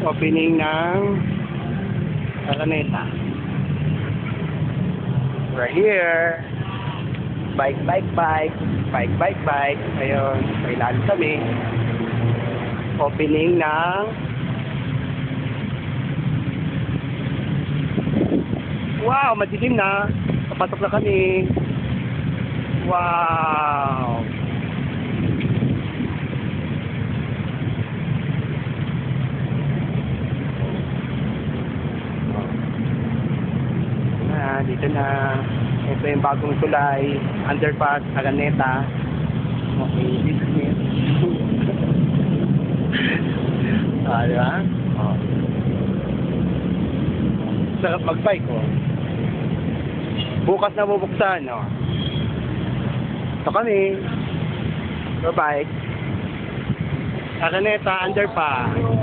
Opening ng Araneta. We're here. Bike. Ayun, may lahat kami. Opening ng wow, madilim na. Papasok na kami. Wow. Dito na. Ito yung bagong tulay. Underpass, Araneta. Okay, this is it. Diba? Oh. Sarap mag-bike, oh. Bukas na bubuksan, oh. Ito kami. Bye-bye. Araneta, underpass.